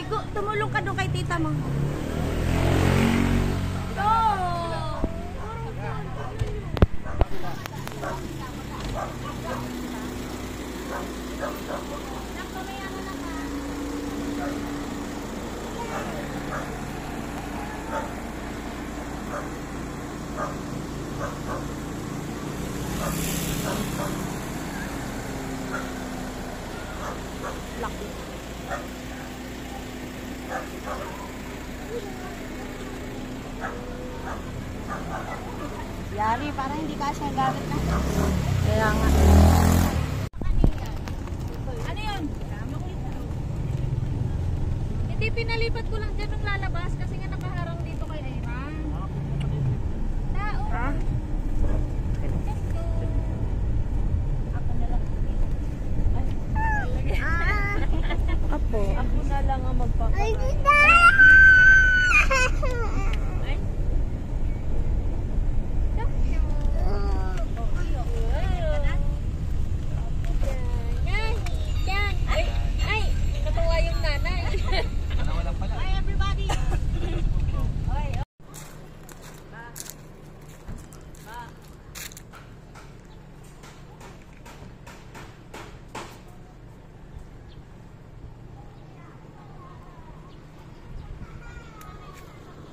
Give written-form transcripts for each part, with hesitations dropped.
Ay, tumulong ka doon kay tita mo. Yari, parang hindi kasi ang gamit na. Kaya nga. Ano yun? Hindi, pinalipat ko lang dyan nung lalabas kasi nga nakaharang dito kay Ayman. Tao. Ha? Ako na lang. Apo. Ako na lang ang magpapakain. Ay, dito!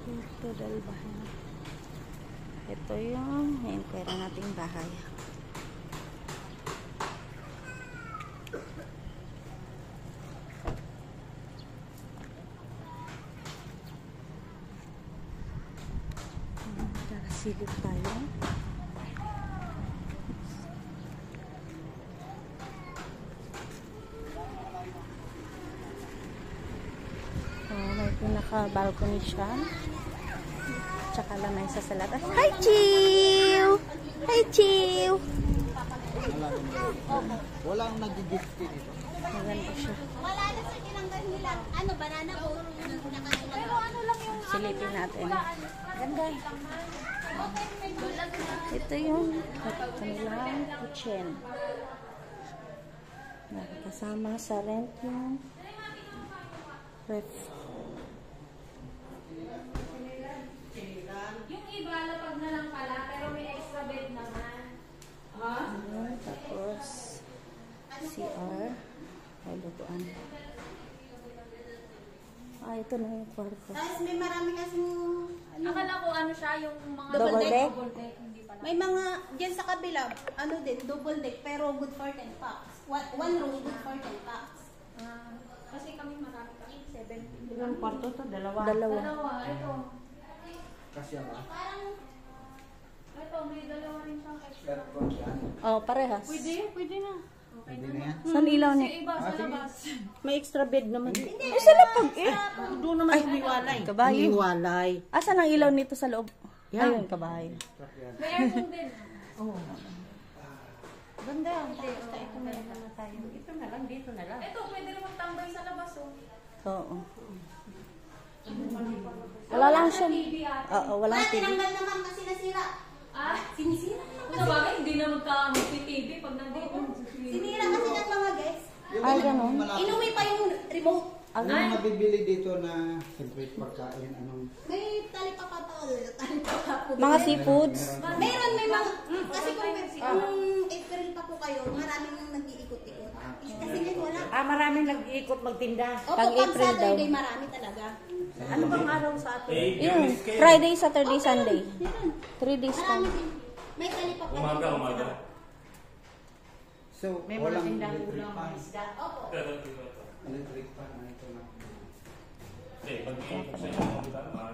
Ito dahil bahay na. Ito yung pera nating bahay. Silip tayo. May pinaka-balcony siya. Tsaka lang na isa sa lahat. Hi, Chiw! Hi, Chiw! Walang nag-gift dito. Maganda siya. Wala na sa tinanggal nila. Ano, banana po? Pero ano lang yung... Silipin natin. Ganda. Ito yung kanilang kitchen. Kasama sa rent yung ref. Yung iba, lapag na lang pala, pero may extra bed naman. Ayan, tapos CR. Ay, luguan. Ito na yung kwarto. Tapos may marami kasing... Akala ko ano siya, yung mga Double deck? double deck, hindi pala. May mga, dyan sa kabila, ano din, double deck, pero good for 10 packs. One room, good for 10 packs. Kasi kami marami kami, 17. Ilang kwarto to? Dalawa. Dalawa, ito. Kasya ba? Parang, Ito, may dalawa rin siyang extra. Aircon yan. Oh, parehas. Pwede na. Okay Pwede na. na yan. Saan ilaw Si niya? iba sa labas. May extra bed naman. Sa lapag eh. Doon naman humiwalay. Kabayo. Humiwalay. Asan ang ilaw nito sa loob? Ayun, kabayo. May aircon din. Ganda. Basta ito na lang tayo. Ito na lang, dito na lang. Ito, pwede rin magtambay sa labas, oh. Oo. Wala lang siya. TV ate. Oo, walang wala, TV. tinanggal naman kasi nasira. Sinisira naman Kung sabagay, hindi na magka-TV pag nandito. Sinira kasi ng mga guys. Ay, ganun. Inuwi pa yung remote. Ano yung mabibili dito na siyempre pagkain? Anong... May talipapa-tol. Talipapa. Mga seafoods. Meron, may mga, kasi kung April pa po kayo, maraming nag-iikot-ikot. Kasi ngayon wala. Maraming nag-iikot magtinda. Opo, Pag pag April daw. Saturday, marami talaga. Ano bang araw sa atin? Yun. Friday, Saturday, Sunday. 3 days Marami lang. din. May talipapa. Umaga. So, May mga walang tindang electric ulam, fan. isda. Opo. Electric fan na ito na.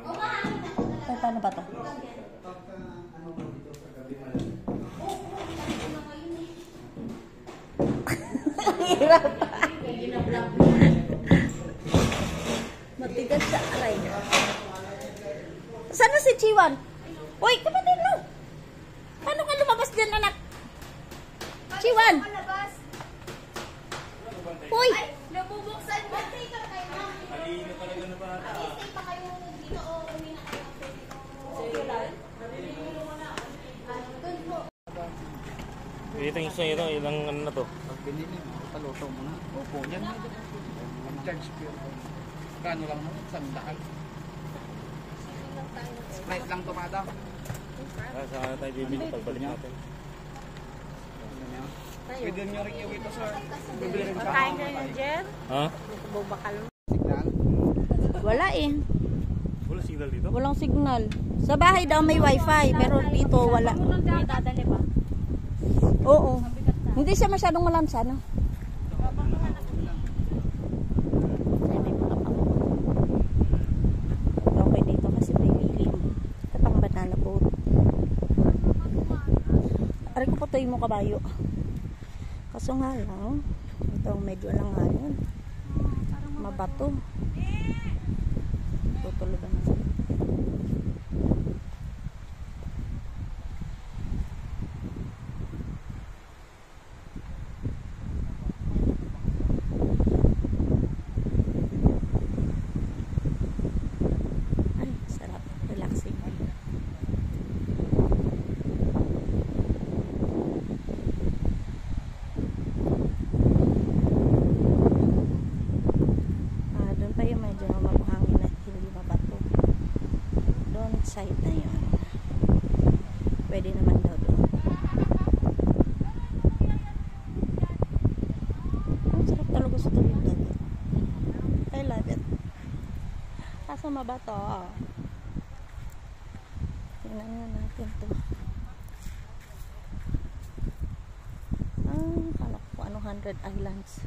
O marami na talaga. Ay, paano ba ito? Pagka ano ba dito sa gabi malamig? Hirap. Matigas sa aray. Sana si Chiwan? Uy, kapatid mo! Paano ka lumabas dyan, anak? Chiwan! Uy! Nabubuksan ba? Stay ka kayo na. Stay pa kayo dito o uwi na kayo. Doon po. Ito yung isa ito, ilang ano na to? Pag binili mo, paluto mo na. Opo, yan. Mag-charge ko yun. Magkano lang mo? 100. Sprite lang to, madam. Sa tayo bibili pagbalik natin. Pwede nyo rin iuwi to, sir. Bibili rin sa Kain ka na, Jer? Ha? Bubakal. signal. Wala eh. Wala signal dito? Walang signal. Sa bahay daw may wifi, pero dito wala. May dadali ba? Oo. Hindi siya masyadong malansa, no? Ay, may mga pako. Okay dito kasi may lilim. Ito pang banana boat. Aray ko patuloy mo kabayo. Kaso nga lang, ito medyo lang nga yun. Mabato. Tutulugan na sila. Ay, sarap. Relaxing. Doon pa yung medyo mabuhangin at hindi mabato. Doon side na yun. Pwede naman daw doon. Ang sarap talaga sa tubig dito. I love it. Kaso mabato. Tingnan nga natin to. Kala ko ano 100 islands.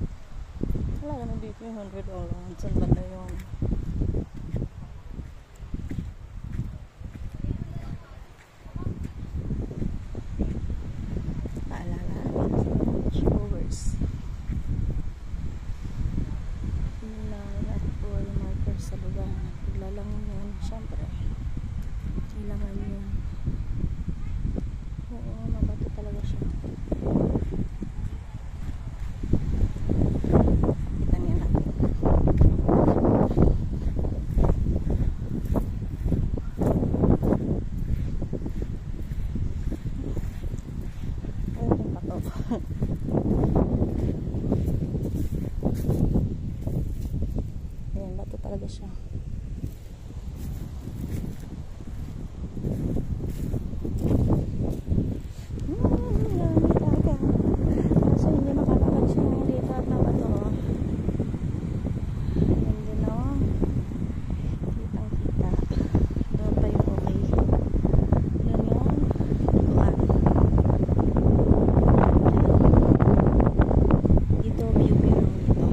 Wala naman dito yung 100 islands. Saan banda yun? Paalala natin sa showers. Lahat po ay marker sa lugar. Paglalangon yun, syempre. Kailangan yun. Oo, mabato talaga siya. Kita niya natin. Ay, yung pato. Ayan, bato talaga siya. Yummy talaga. Kaso hindi makakapag siya dito at nabato. Ayan din o. Kitang kita. Doon pa yung okay. Yun yun. Tuan. Dito, view lang dito.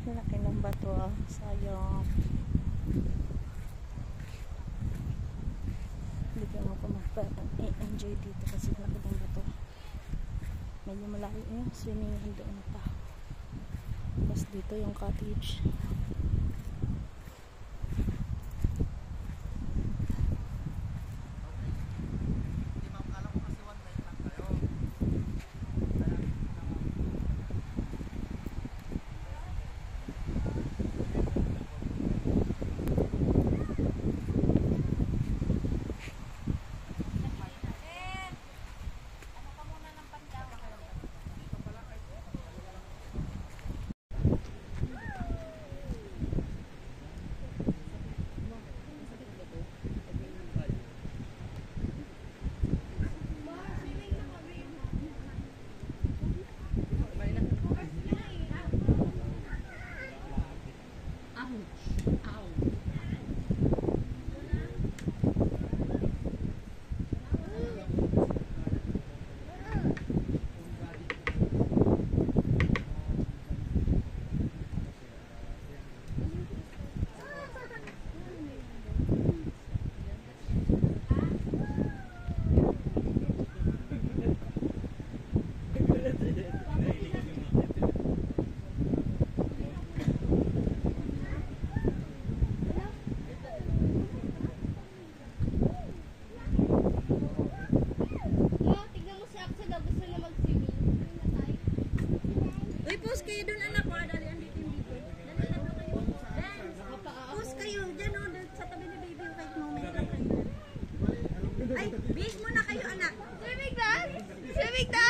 Laki ng bato ah. Sayang. Hindi ko ako mag-enjoy dito kasi laki ng bato. Medyo malayo yung swimming doon pa. Tapos dito yung cottage. Pause kayo doon, anak ko. Dali, andito yung baby. Dali, dali kayo. Pause kayo. Diyan o, sa tabi ni baby. Kahit moment lang kayo. Ay, behave muna kayo, anak. Swimming na! Swimming na!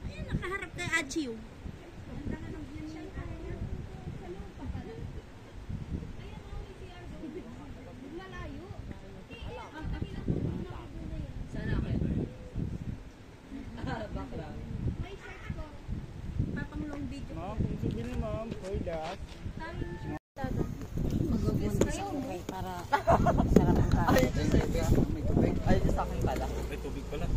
Ayan, nakaharap kay Achiw. Ma'am, sige na ma'am. Hoy, last. Ay, sa akin pala. May tubig pala.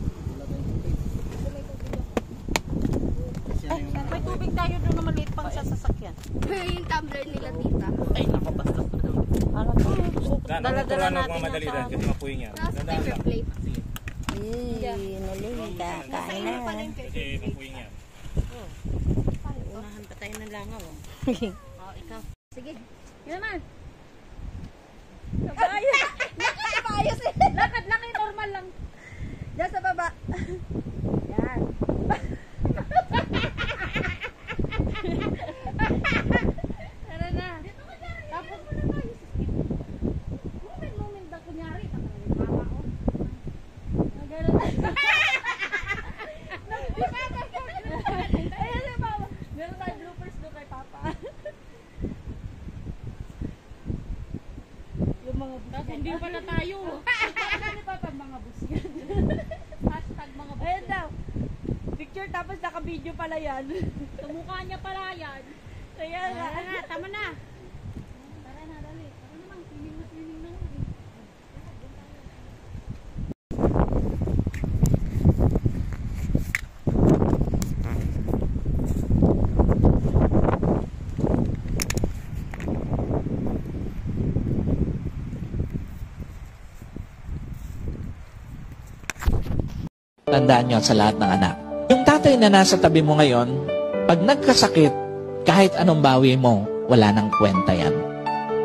May tubig tayo doon na maliit pang sasakyan. Yung tumbler nila, tita. Ay, naku, basta. Dala-dala natin mamadali dyan kasi mapuwing yan. Dandaan lang. plate. Nalinda, kain na. Kasi mapuwing yan. Unahan pa tayo ng langaw. Ikaw. Sige. Yun naman. Ayos eh. Lakad lang eh, normal lang. Diyan sa baba. Yan. Tara na. Tapos mo na tayo. Moment na kunyari. Mama ko. Nagano na. Ayan si Mama. Meron tayo bloopers doon kay Papa. Yung mga bus. Tapos hindi pala tayo. Ano ni Papa mga bus yan? Hashtag mga bus. Ayan daw. Picture tapos naka-video pala yan. Tumukha niya pala yan. Kaya nga. Tama na. Tara na, dali. Tara naman, swimming na nga. Tandaan nyo sa lahat ng anak. Yung tatay na nasa tabi mo ngayon, pag nagkasakit, kahit anong bawi mo, wala nang kwenta yan.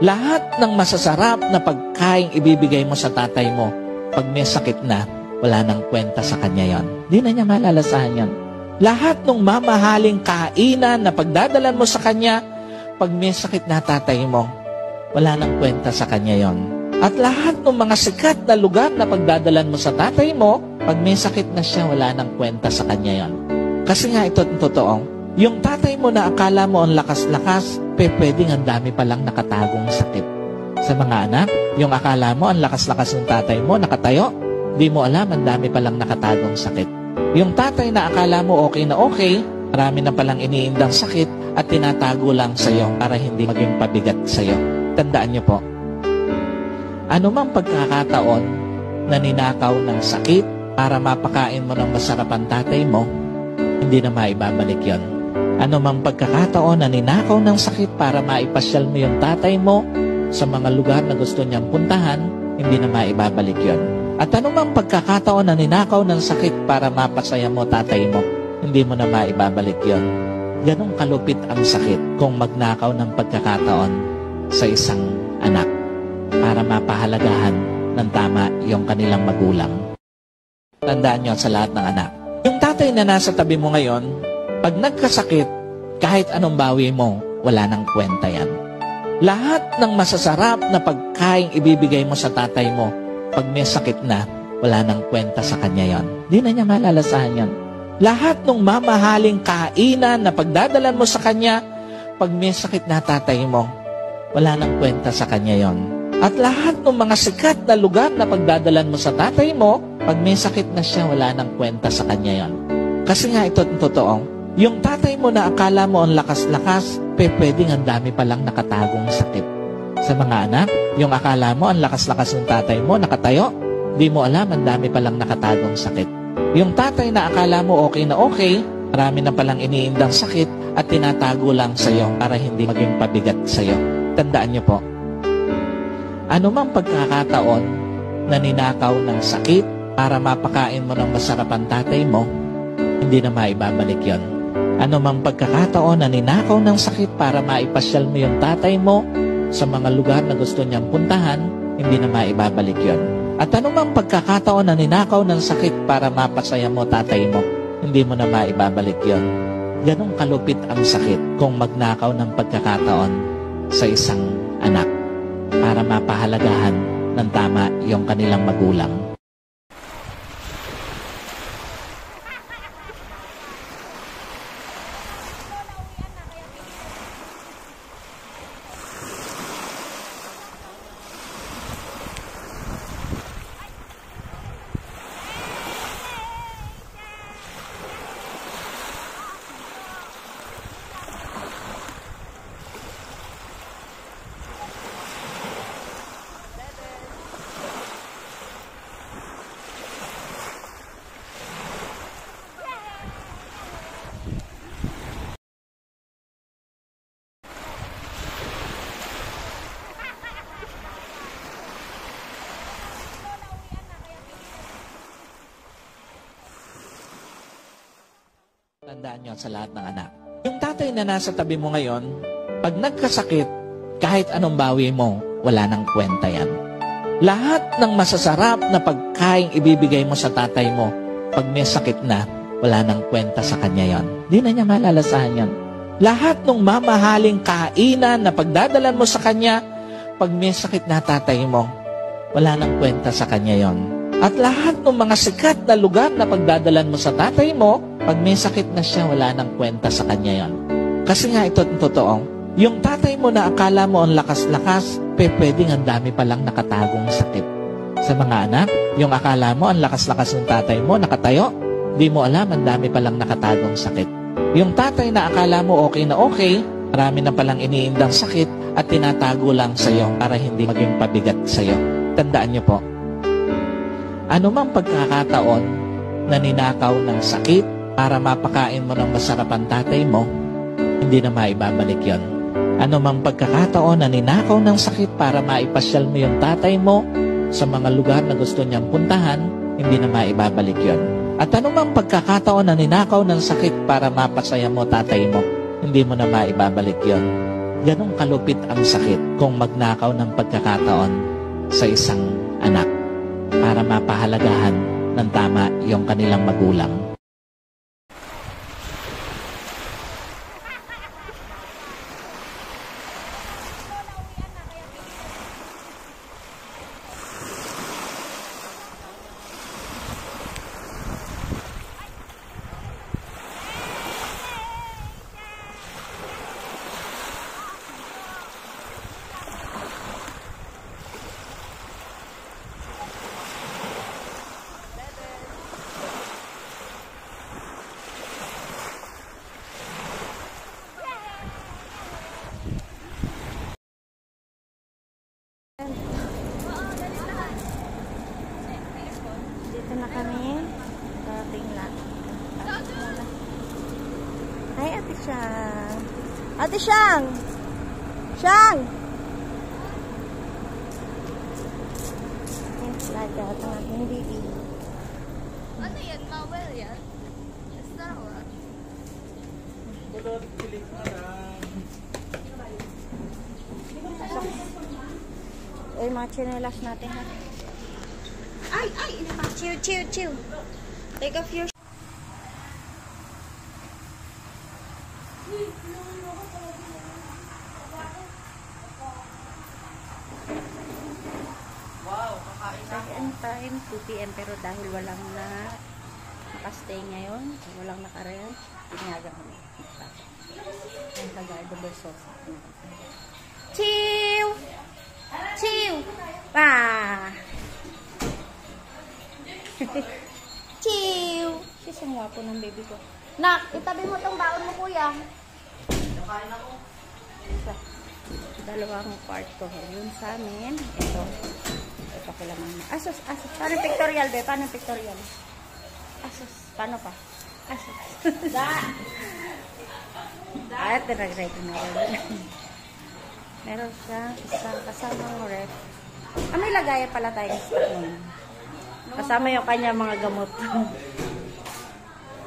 Lahat ng masasarap na pagkain ibibigay mo sa tatay mo, pag may sakit na, wala nang kwenta sa kanya yon. Di na niya malalasahan yan. Lahat ng mamahaling kainan na pagdadalan mo sa kanya, pag may sakit na tatay mo, wala nang kwenta sa kanya yon. At lahat ng mga sikat na lugar na pagdadalan mo sa tatay mo, pag may sakit na siya, wala nang kwenta sa kanya yon. Kasi nga ito ang totoo, yung tatay mo na akala mo ang lakas-lakas, pwedeng ang dami palang nakatagong sakit. Sa mga anak, yung akala mo ang lakas-lakas ng tatay mo, nakatayo, di mo alam ang dami palang nakatagong sakit. Yung tatay na akala mo okay na okay, marami na palang iniindang sakit at tinatago lang sa'yo para hindi maging pabigat sa'yo. Tandaan niyo po, anumang pagkakataon na ninakaw ng sakit para mapakain mo ng masarap ang tatay mo, hindi na maibabalik yon. Anumang pagkakataon na ninakaw ng sakit para maipasyal mo yung tatay mo sa mga lugar na gusto niyang puntahan, hindi na maibabalik yon. At anumang pagkakataon na ninakaw ng sakit para mapasaya mo tatay mo, hindi mo na maibabalik yon. Ganong kalupit ang sakit kung magnakaw ng pagkakataon sa isang anak para mapahalagahan ng tama yung kanilang magulang. Tandaan nyo sa lahat ng anak. Yung tatay na nasa tabi mo ngayon, pag nagkasakit, kahit anong bawi mo, wala nang kwenta yan. Lahat ng masasarap na pagkain ibibigay mo sa tatay mo, pag may sakit na, wala nang kwenta sa kanya yon. Di na niya malalasahan yan. Lahat ng mamahaling kainan na pagdadalan mo sa kanya, pag may sakit na tatay mo, wala nang kwenta sa kanya yon. At lahat ng mga sikat na lugar na pagdadalan mo sa tatay mo, pag may sakit na siya, wala nang kwenta sa kanya yon. Kasi nga ito ang totoo, yung tatay mo na akala mo ang lakas-lakas, pwedeng ang dami palang nakatagong sakit. Sa mga anak, yung akala mo ang lakas-lakas ng tatay mo, nakatayo, di mo alam ang dami palang nakatagong sakit. Yung tatay na akala mo okay na okay, marami na palang iniindang sakit at tinatago lang sa'yo para hindi maging pabigat sa'yo. Tandaan niyo po, anumang pagkakataon na ninakaw ng sakit para mapakain mo ng masarap ang tatay mo, hindi na maibabalik yon. Anumang pagkakataon na ninakaw ng sakit para maipasyal mo yung tatay mo sa mga lugar na gusto niyang puntahan, hindi na maibabalik yon. At anumang pagkakataon na ninakaw ng sakit para mapasaya mo tatay mo, hindi mo na maibabalik yon. Ganong kalupit ang sakit kung magnakaw ng pagkakataon sa isang anak para mapahalagahan ng tama yung kanilang magulang. Tandaan nyo sa lahat ng anak. Yung tatay na nasa tabi mo ngayon, pag nagkasakit, kahit anong bawi mo, wala nang kwenta yan. Lahat ng masasarap na pagkain ibibigay mo sa tatay mo, pag may sakit na, wala nang kwenta sa kanya yon. Di na niya malalasahan yan. Lahat ng mamahaling kainan na pagdadalan mo sa kanya, pag may sakit na tatay mo, wala nang kwenta sa kanya yon. At lahat ng mga sikat na lugar na pagdadalan mo sa tatay mo, pag may sakit na siya, wala nang kwenta sa kanya yon. Kasi nga ito ang totoo, yung tatay mo na akala mo ang lakas-lakas, pwedeng ang dami palang nakatagong sakit. Sa mga anak, yung akala mo ang lakas-lakas ng tatay mo, nakatayo, di mo alam ang dami palang nakatagong sakit. Yung tatay na akala mo okay na okay, marami na palang iniindang sakit at tinatago lang sa'yo para hindi maging pabigat sa'yo. Tandaan niyo po, anumang pagkakataon na ninakaw ng sakit para mapakain mo ng masarap ang tatay mo, hindi na maibabalik yon. Anumang pagkakataon na ninakaw ng sakit para maipasyal mo yung tatay mo sa mga lugar na gusto niyang puntahan, hindi na maibabalik yon. At anumang pagkakataon na ninakaw ng sakit para mapasaya mo tatay mo, hindi mo na maibabalik yon. Ganong kalupit ang sakit kung magnakaw ng pagkakataon sa isang anak para mapahalagahan ng tama yung kanilang magulang. Dito na kami. Dating lang. Hi, Ate Siang. Ate Siang! Siang! Yung plaga at ang ating baby. Ano yan? Mawel yan? Star Wars? Eh, mga chinelas natin ha. Ay! Chew, chew, chew. Take off your 2 PM pero dahil walang nakastay ngayon, walang nakarent, tinayagan kami. Ang Tagalog Versosa. Chiw! Chiw! Chiw! Sis, ang wapo ng baby ko. Nak, itabi mo tong baon mo, kuya. Nakain ako. Dalawang kwarto. Yun sa amin. Ito. Ito ko lang naman. Asos. Paano pictorial, be? Paano pictorial? Asos. Paano pa? Asos. At nag-ready na rin. Meron siyang isang kasamang ref. May lagayan pala tayong stock nun. Kasama yung kanya mga gamot.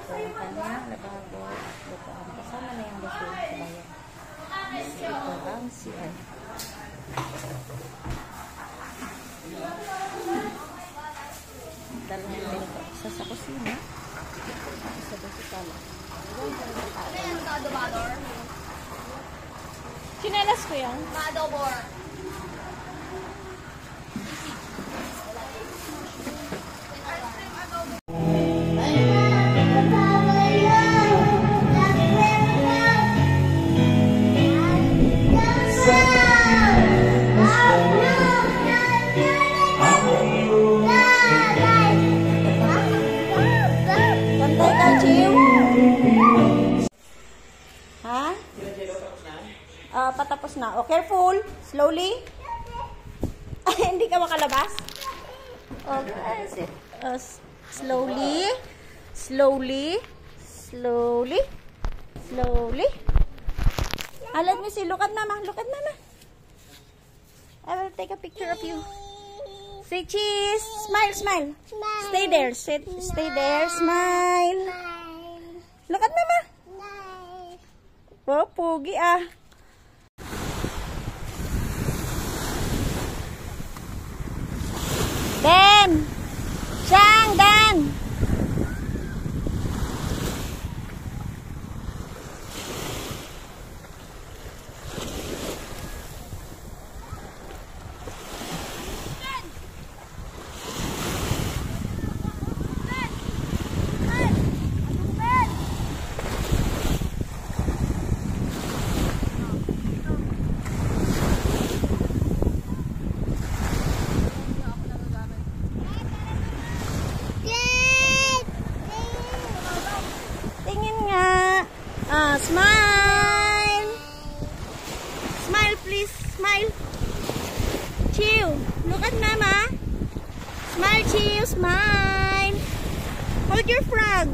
So, yung kanya, lababo, lutoan. Kasama na yung basura sa bayan. Ito ang CR. Dalawang pinto. Isa sa kusina. Isa doon sa sala. Chinelas ko yan. Madobor. Pantay ka, Chiw. Ha? Patapos na. Oh, careful. Slowly. Ay, hindi ka makalabas? Okay. Slowly. Slowly. Slowly. Slowly. Let me see. Look at mama. Look at mama. I will take a picture of you. Say cheese. Smile, smile. Stay there. Stay there. Smile. Look at mama. Oh, pugi ah. Dan. Chang, Dan. Tingin nga. Smile. Smile, please. Smile. Chill. Look at mama. Smile, chill. Smile. Hold your frog.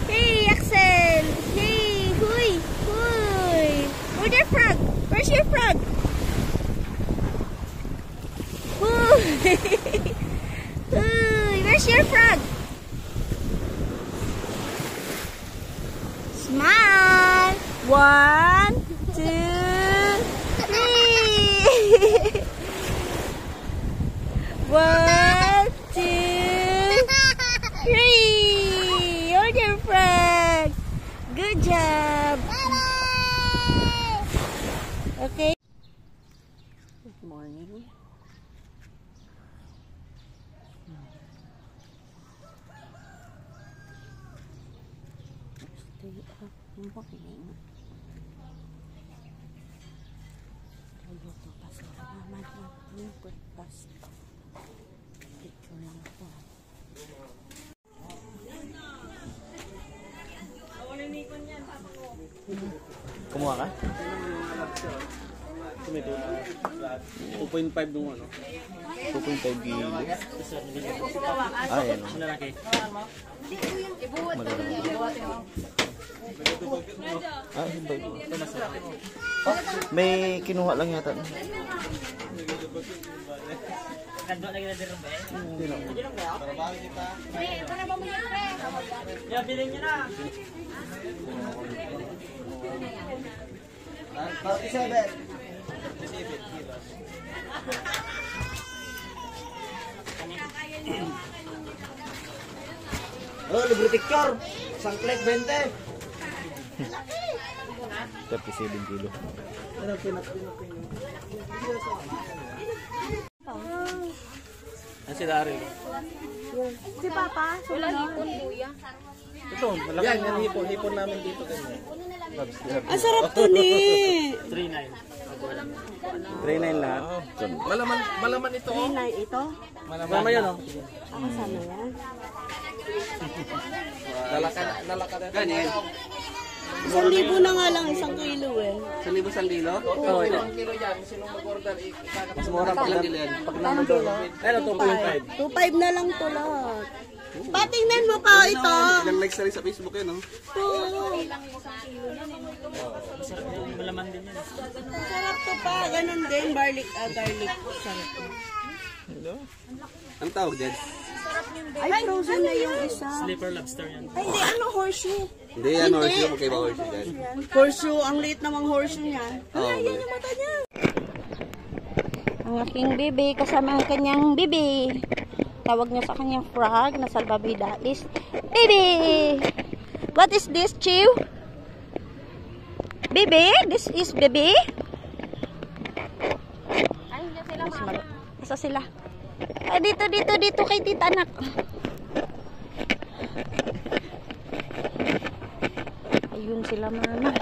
Hey, Axel. Hey, huy. Huy. Hold your frog. Where's your frog? Huy. Huy. Where's your frog? Smile. 1, 2, 3. 1, 2, 3. Hold your frog. Good job. Okay. Good morning. Stay up in morning. Luto pa sila naman ng breakfast. Picture na ito. Kumuha ka? 2.5 nung ano? 2.5 kilo. Ayan o. May kinuha lang yata. Oh, libre picture. Isang click 20. 37 kilo. si Daryl. Si Papa, Wala hipon, kuya. Ito, malaki. Yan, yan hipon namin dito. ang sarap to ni. 3.9 lahat. Malaman ito. Inay ito. Malaman yan, oh. Ako sana yan. Ganyan. 1,000 na nga lang, 1 kilo eh. 1,000 kilo? Oo, ito. Sinong mag-order, mas mura pag nandun. Ano, 2.5. 2,500 na lang to lahat. Patingnan mo pa ito. Ilang likes na rin sa Facebook eh, no? Malaman din yan. Sarap to pa. Ganun din. Garlic. Sarap to. Ang tawag dyan? Ay, frozen na yung isa. Slipper lobster yan. Ay, hindi. Ano horseshoe? Hindi yan, horseshoe. Magkaiba horseshoe dyan. Horseshoe. Ang liit namang horseshoe niya. Oo. Ay, yan yung mata niya. Ang aking bibi kasama ang kanyang bibi. Tawag niya sa kanyang frog na salbabida is Bibi. What is this, Chew? Bibi? This is Bibi? Ay, hindi sila mama. Asa sila? Ay, dito kay tita anak. Ayun sila mama.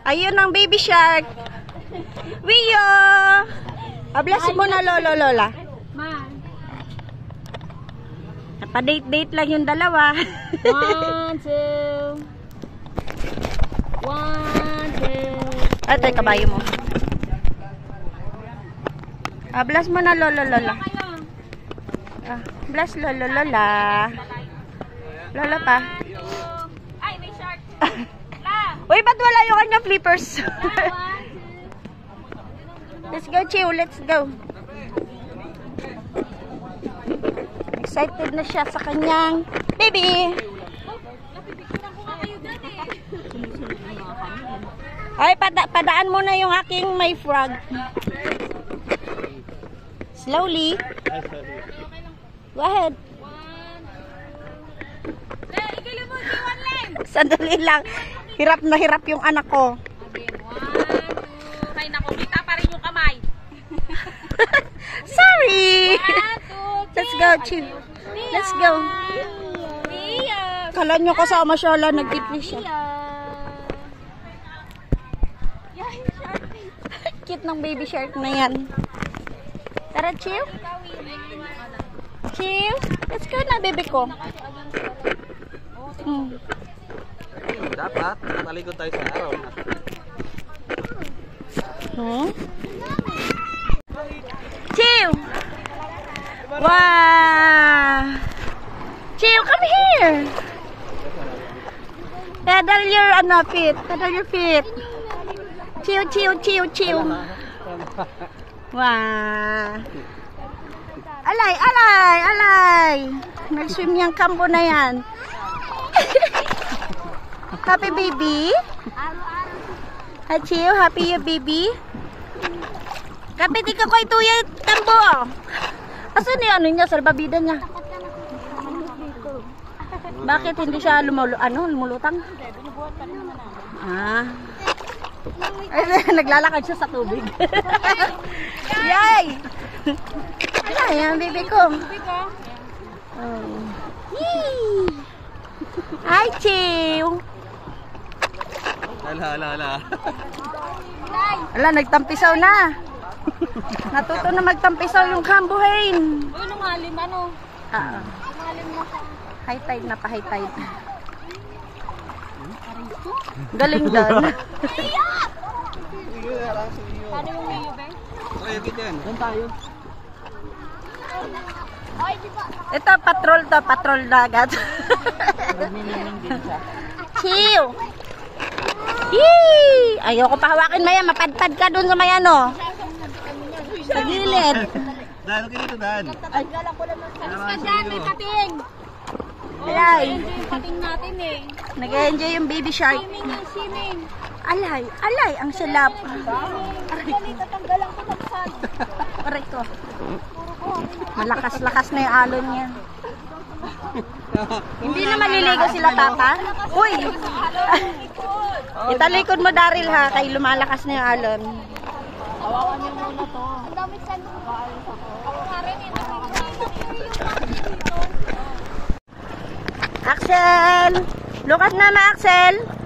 Ayun ang baby shark. Wiyo! Ablas mo na lolo lola. Ma. Napadate-date lang yung dalawa. 1, 2. 1, 2. Ito yung kabayo mo. Ablas mo na lolo lola. Bless lolo lola. Lola pa. Ay, may shark. Uy, ba't wala yung kanyang flippers? Let's go, Chew. Let's go. Excited na siya sa kanyang baby. Ay, padaan mo na yung aking may frog. Slowly. Go ahead. Sandali lang. Hirap na hirap yung anak ko. Ay, naku, kita pa rin yung kamay. Sorry. Let's go, Chew. Let's go. Mia. Kala nyo kasama siya lang, nag-titli siya. Cute ng baby shark na yan. Tara, Chew. Chew. Let's go na, baby ko. Dapat, natalikod tayo sa araw. Chew. Wow. Chew, come here. Pedal your feet. Pedal your feet. Chew. Wow. Alay. Nag-swim yung kambo na yan. Happy baby? Hi, Chew. Happy you, baby? Kapit ka ko ito yung kambo. Asan yung ano niya? Salbabida niya. Bakit hindi siya lumulutang? Naglalakad siya sa tubig. Yay! Ay, ang baby ko. Yee! Hi, Chew! Hala. Ala, nagtampisaw na. Natuto na magtampisaw yung kambuhin. Uy, lumalim, ano? Lumalim na siya. High tide na pa, high tide. Galing doon. Paano yung Mio, be? Okay, dyan. Doon tayo. Ay, di ba? Ito, patrol dagat. Chew! Yee! Ayoko pa hawakin maya, mapadpad ka dun sa may ano. Sa gilid. Dan, okay dito, Dan. Alis ka dyan, may pating. Alay. Enjoy yung pating natin eh. Nag-enjoy yung baby shark. Swimming. Alay, ang salap. Tatanggalan ko tagsal. Aray ko. Malakas-lakas na yung alon niya. Hindi na maliligo sila, Tata. Uy! Italikod mo, Daryl, ha? Kay lumalakas na yung alon. Ang dami sa ako nga rin eh. Axel! Look at Mama, Axel!